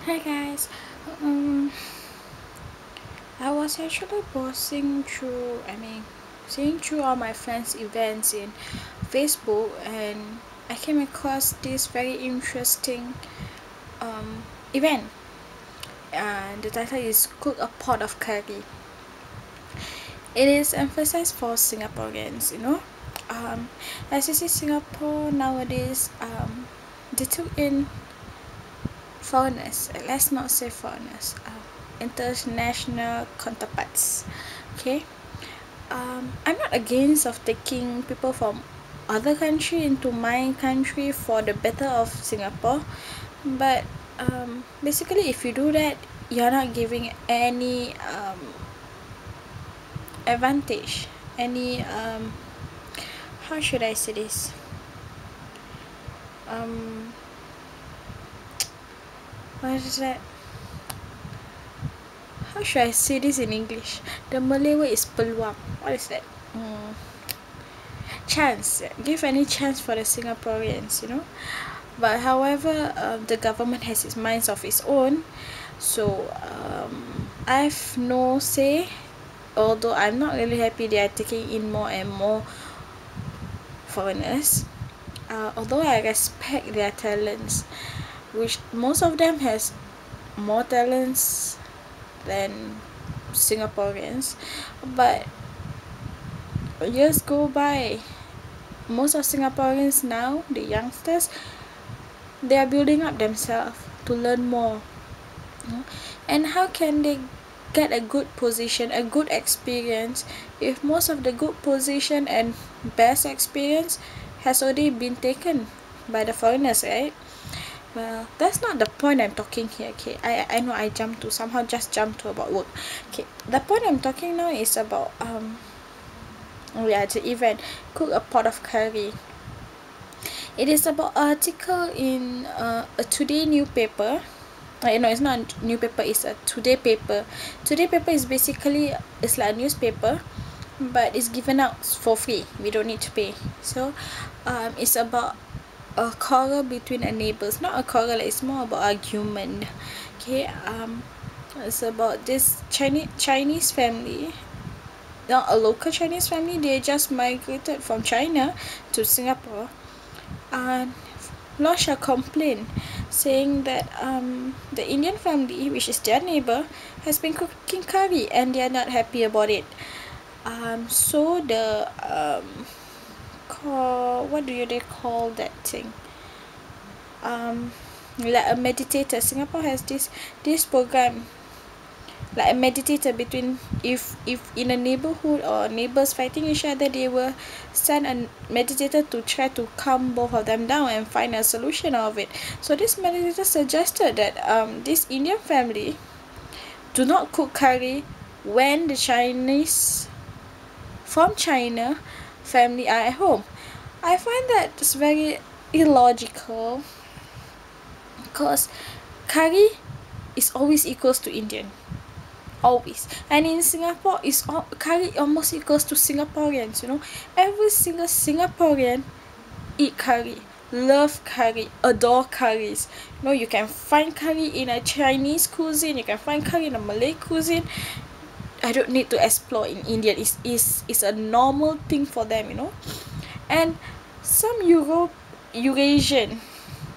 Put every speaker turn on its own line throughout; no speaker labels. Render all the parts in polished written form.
Hi guys. Um, I was actually seeing through all my friends' events in Facebook, and I came across this very interesting event. And the title is "Cook a Pot of Curry." It is emphasized for Singaporeans, as you see, Singapore nowadays, they took in foreigners. Let's not say foreigners. International counterparts. Okay. I'm not against of taking people from other country into my country for the better of Singapore, but basically, if you do that, you're not giving any advantage, any how should I say this? Um, what is that? How should I say this in English? The Malay word is peluang. What is that? Chance. Give any chance for the Singaporeans. But however, the government has its minds of its own, so I've no say. Although I'm not really happy they are taking in more and more foreigners, although I respect their talents, which most of them has more talents than Singaporeans, but years go by. Most of Singaporeans now, the youngsters, they are building up themselves to learn more. And how can they get a good position, a good experience, if most of the good position and best experience has already been taken by the foreigners, right? Well, that's not the point I'm talking here. Okay, I know I just jumped to about work. Okay, the point I'm talking now is about the event, cook a pot of curry. It is about article in a today newspaper. No, it's not a newspaper, it's a today paper. Today paper is basically, it's like a newspaper, but it's given out for free. We don't need to pay. So it's about a quarrel between a neighbors. Not a quarrel, it's more about argument. Okay. It's about this Chinese family, not a local Chinese family. They just migrated from China to Singapore, and lodged a complaint saying that the Indian family, which is their neighbor, has been cooking curry and they are not happy about it. So the what do they call that thing? Like a meditator. Singapore has this program, like a meditator between, if in a neighborhood or neighbors fighting each other, they will send a meditator to try to calm both of them down and find a solution of it. So this meditator suggested that this Indian family do not cook curry when the Chinese from China family are at home. I find that it's very illogical, because curry is always equals to Indian, always. And in Singapore, is all curry almost equals to Singaporeans. Every single Singaporean eat curry, love curry, adore curries. You can find curry in a Chinese cuisine, you can find curry in a Malay cuisine. I don't need to explore in Indian. It's a normal thing for them. And some Eurasian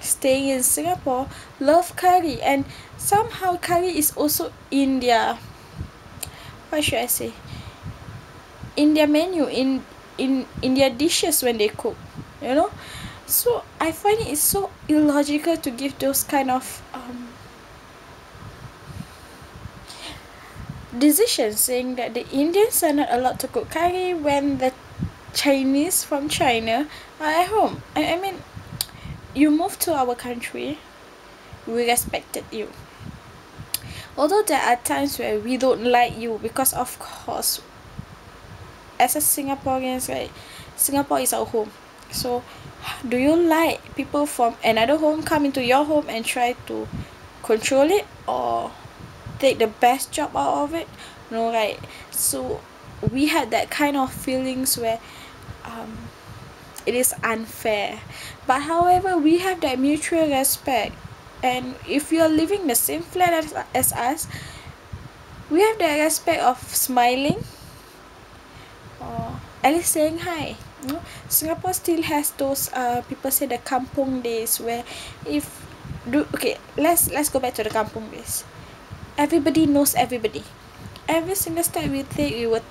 staying in Singapore love curry, and somehow curry is also in their, what should I say, in their menu, in their dishes when they cook. So I find it is so illogical to give those kind of decisions, saying that the Indians are not allowed to cook curry when the Chinese from China are at home. I mean, you moved to our country, we respected you. Although there are times where we don't like you, because of course, as a Singaporeans, right, Singapore is our home. So do you like people from another home come into your home and try to control it, or take the best job out of it? No, right? So we had that kind of feelings where it is unfair. But however, we have that mutual respect. And if you're living the same flat as us, we have the aspect of smiling or at least saying hi. You know, Singapore still has those people say the kampung days where if do okay, let's go back to the kampung days. Everybody knows everybody. Every single step we take, we would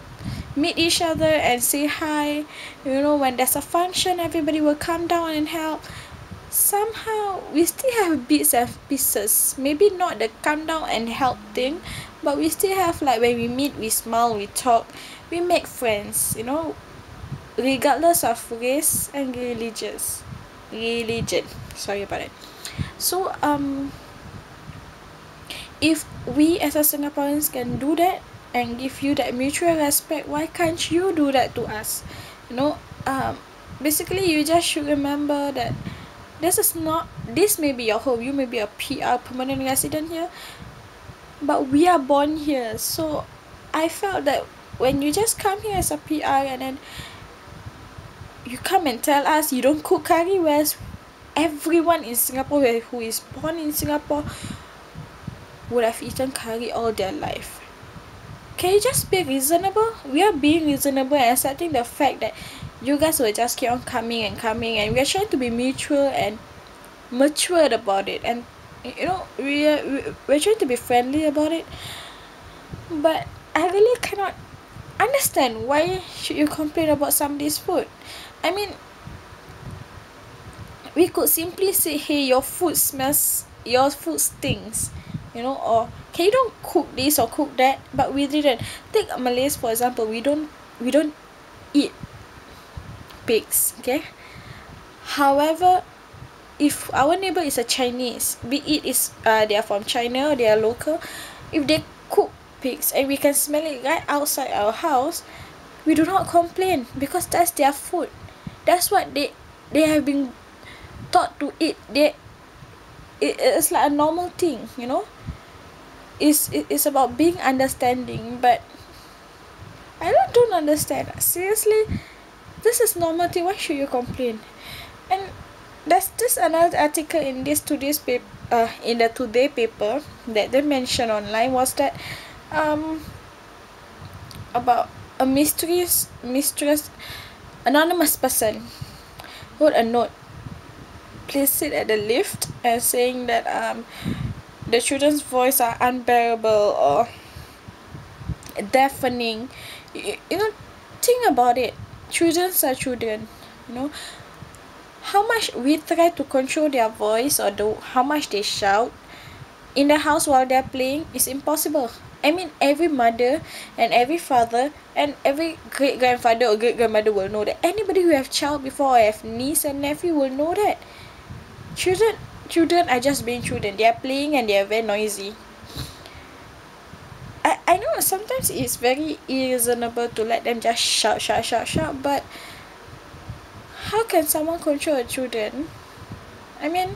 meet each other and say hi. You know, when there's a function, everybody will come down and help. Somehow we still have bits and pieces, maybe not the come down and help thing, but we still have, like, when we meet, we smile, we talk, we make friends, you know, regardless of race and religion, sorry about it. So if we as a Singaporeans can do that and give you that mutual respect, why can't you do that to us? You know, basically you just should remember that this may be your home, you may be a PR, permanent resident here, but we are born here. So I felt that when you just come here as a PR and then you come and tell us you don't cook curry, whereas everyone in Singapore who is born in Singapore would have eaten curry all their life. Can you just be reasonable? We are being reasonable and accepting the fact that you guys will just keep on coming and coming, and we are trying to be mutual and matured about it, and you know, we're trying to be friendly about it. But I really cannot understand why should you complain about somebody's food. I mean, we could simply say, hey, your food smells, your food stinks, you know, or can you don't cook this or cook that. But we didn't. Take Malays for example, we don't eat pigs, okay. However, if our neighbor is a Chinese, be it is they are from China or they are local, if they cook pigs and we can smell it right outside our house, we do not complain because that's their food. That's what they have been taught to eat. It's like a normal thing, you know. It's about being understanding, but I don't understand. Seriously, this is normal thing. Why should you complain? And there's this another article in this today's paper, in the Today paper that they mentioned online, was that about a mysterious anonymous person wrote a note, placed it at the lift, and saying that the children's voice are unbearable or deafening. You know, think about it. Children are children, you know. How much we try to control their voice or how much they shout in the house while they're playing is impossible. I mean, every mother and every father and every great grandfather or great grandmother will know that. Anybody who have child before or have niece and nephew will know that. Children are just being children. They are playing and they are very noisy. I know sometimes it's very irreasonable to let them just shout, but how can someone control a children? I mean,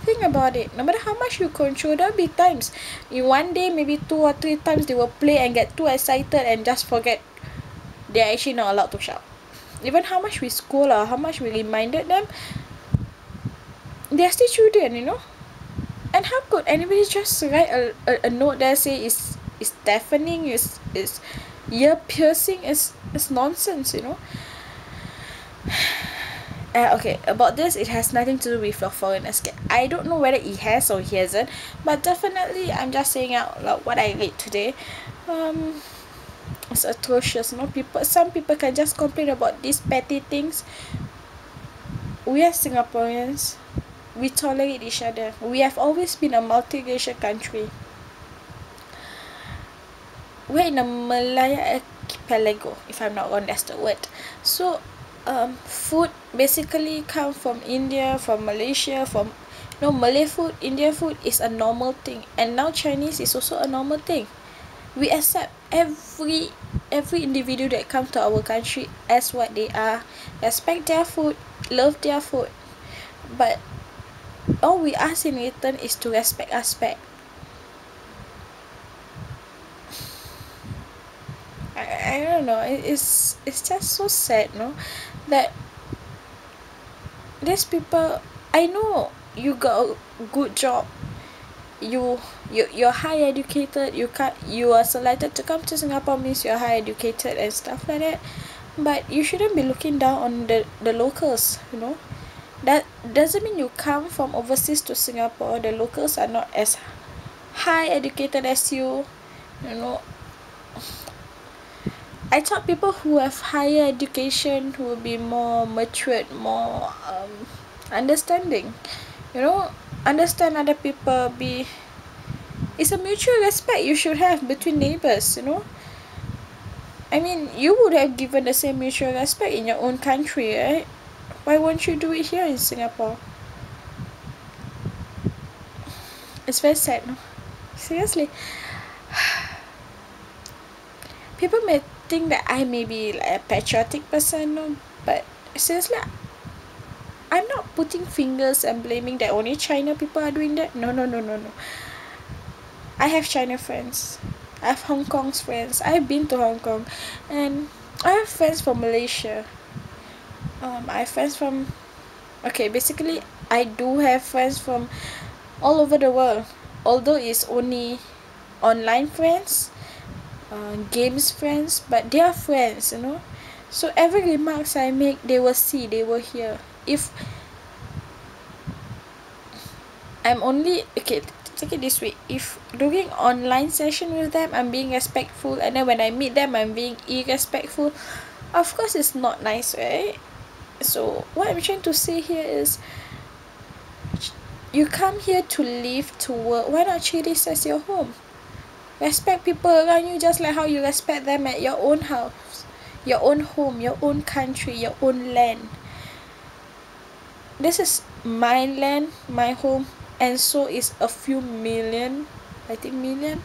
think about it. No matter how much you control, there'll be times in one day, maybe 2 or 3 times they will play and get too excited and just forget they're actually not allowed to shout. Even how much we scold or how much we reminded them, they're still children, you know. And how could anybody just write a note that say is deafening, is ear piercing, is nonsense, you know. Okay, about this, it has nothing to do with your foreign escape. I don't know whether he has or he hasn't, but definitely I'm just saying out like what I read today. It's atrocious. You know, some people can just complain about these petty things. We are Singaporeans. We tolerate each other. We have always been a multiracial country. We're in a Malaya archipelago, if I'm not wrong, that's the word. So food basically come from India, from Malaysia, from Malay food, Indian food is a normal thing, and now Chinese is also a normal thing. We accept every individual that come to our country as what they are, respect their food, love their food, but all we ask in return is to respect us back. I don't know, it's just so sad, no, that these people, I know you got a good job, you're high educated, you are selected to come to Singapore means you're high educated and stuff like that. But you shouldn't be looking down on the locals, you know. That doesn't mean you come from overseas to Singapore, the locals are not as high educated as you, you know. I thought people who have higher education will be more matured, more understanding, you know, understand other people, be, it's a mutual respect you should have between neighbors, you know. I mean, you would have given the same mutual respect in your own country, right? Why won't you do it here in Singapore? It's very sad, no? Seriously. People may think that I may be like a patriotic person, no? But seriously, I'm not putting fingers and blaming that only China people are doing that. No, no, no, no, no. I have China friends. I have Hong Kong's friends. I've been to Hong Kong. And I have friends from Malaysia. I have friends from... Okay, basically, I do have friends from all over the world. Although it's only online friends, games friends, but they are friends, you know. So every remarks I make, they will see, they will hear. If I'm only... Okay, take it this way. If during online session with them, I'm being respectful, and then when I meet them, I'm being irrespectful, of course it's not nice, right? So what I'm trying to say here is, you come here to live, to work, why not treat this as your home? Respect people around you just like how you respect them at your own house, your own home, your own country, your own land. This is my land, my home, and so is a few million, I think million,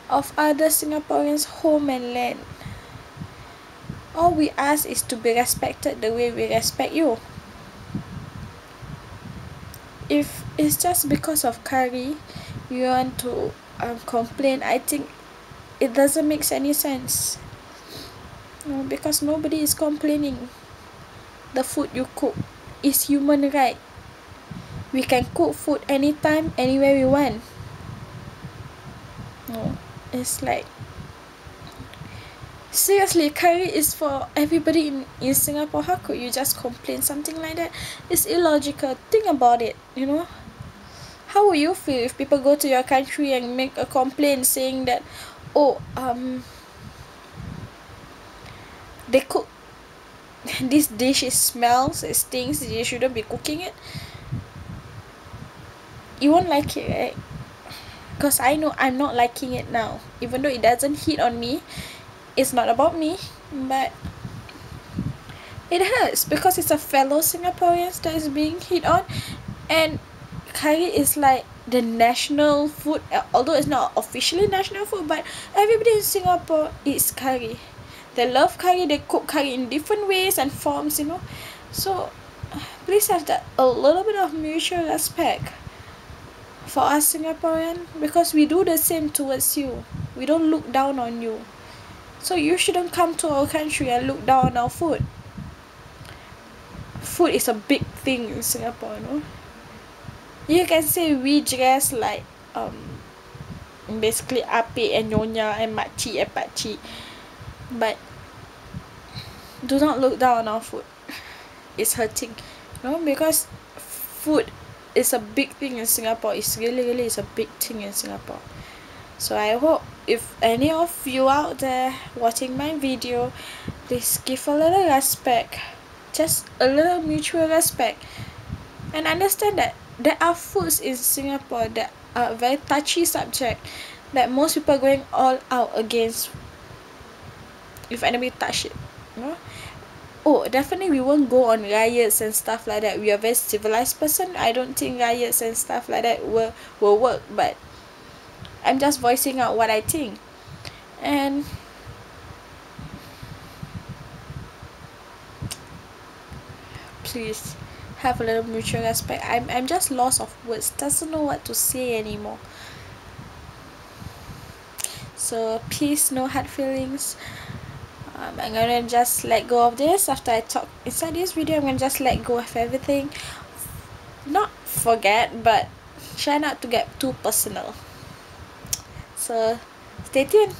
of other Singaporeans' home and land. All we ask is to be respected the way we respect you. If it's just because of curry you want to complain, I think it doesn't make any sense. Because nobody is complaining. The food you cook is human right. We can cook food anytime, anywhere we want. No, it's like, seriously, curry is for everybody in Singapore. How could you just complain something like that? It's illogical. Think about it, you know. How would you feel if people go to your country and make a complaint saying that, oh, they cook this dish, it smells, it stinks, you shouldn't be cooking it? You won't like it, right? Because I know I'm not liking it now. Even though it doesn't hit on me, it's not about me, but it hurts because it's a fellow Singaporeans that is being hit on. And curry is like the national food, although it's not officially national food, but everybody in Singapore eats curry. They love curry, they cook curry in different ways and forms, you know. So please have that a little bit of mutual respect for us Singaporean, because we do the same towards you. We don't look down on you. So you shouldn't come to our country and look down on our food. Food is a big thing in Singapore, you know. You can say we dress like basically apek and nyonya and makcik and pakcik, but do not look down on our food. It's hurting, you know, because food is a big thing in Singapore. It's really is a big thing in Singapore. So I hope if any of you out there watching my video, please give a little respect, just a little mutual respect, and understand that there are foods in Singapore that are very touchy subject that most people are going all out against if enemy touch it, you know. Oh, definitely we won't go on riots and stuff like that. We are a very civilized person. I don't think riots and stuff like that will work, but I'm just voicing out what I think. And please have a little mutual respect. I'm just lost of words, doesn't know what to say anymore. So peace, no hard feelings. I'm gonna just let go of this after I talk inside this video. I'm gonna just let go of everything. Not forget, but try not to get too personal. So stay tuned.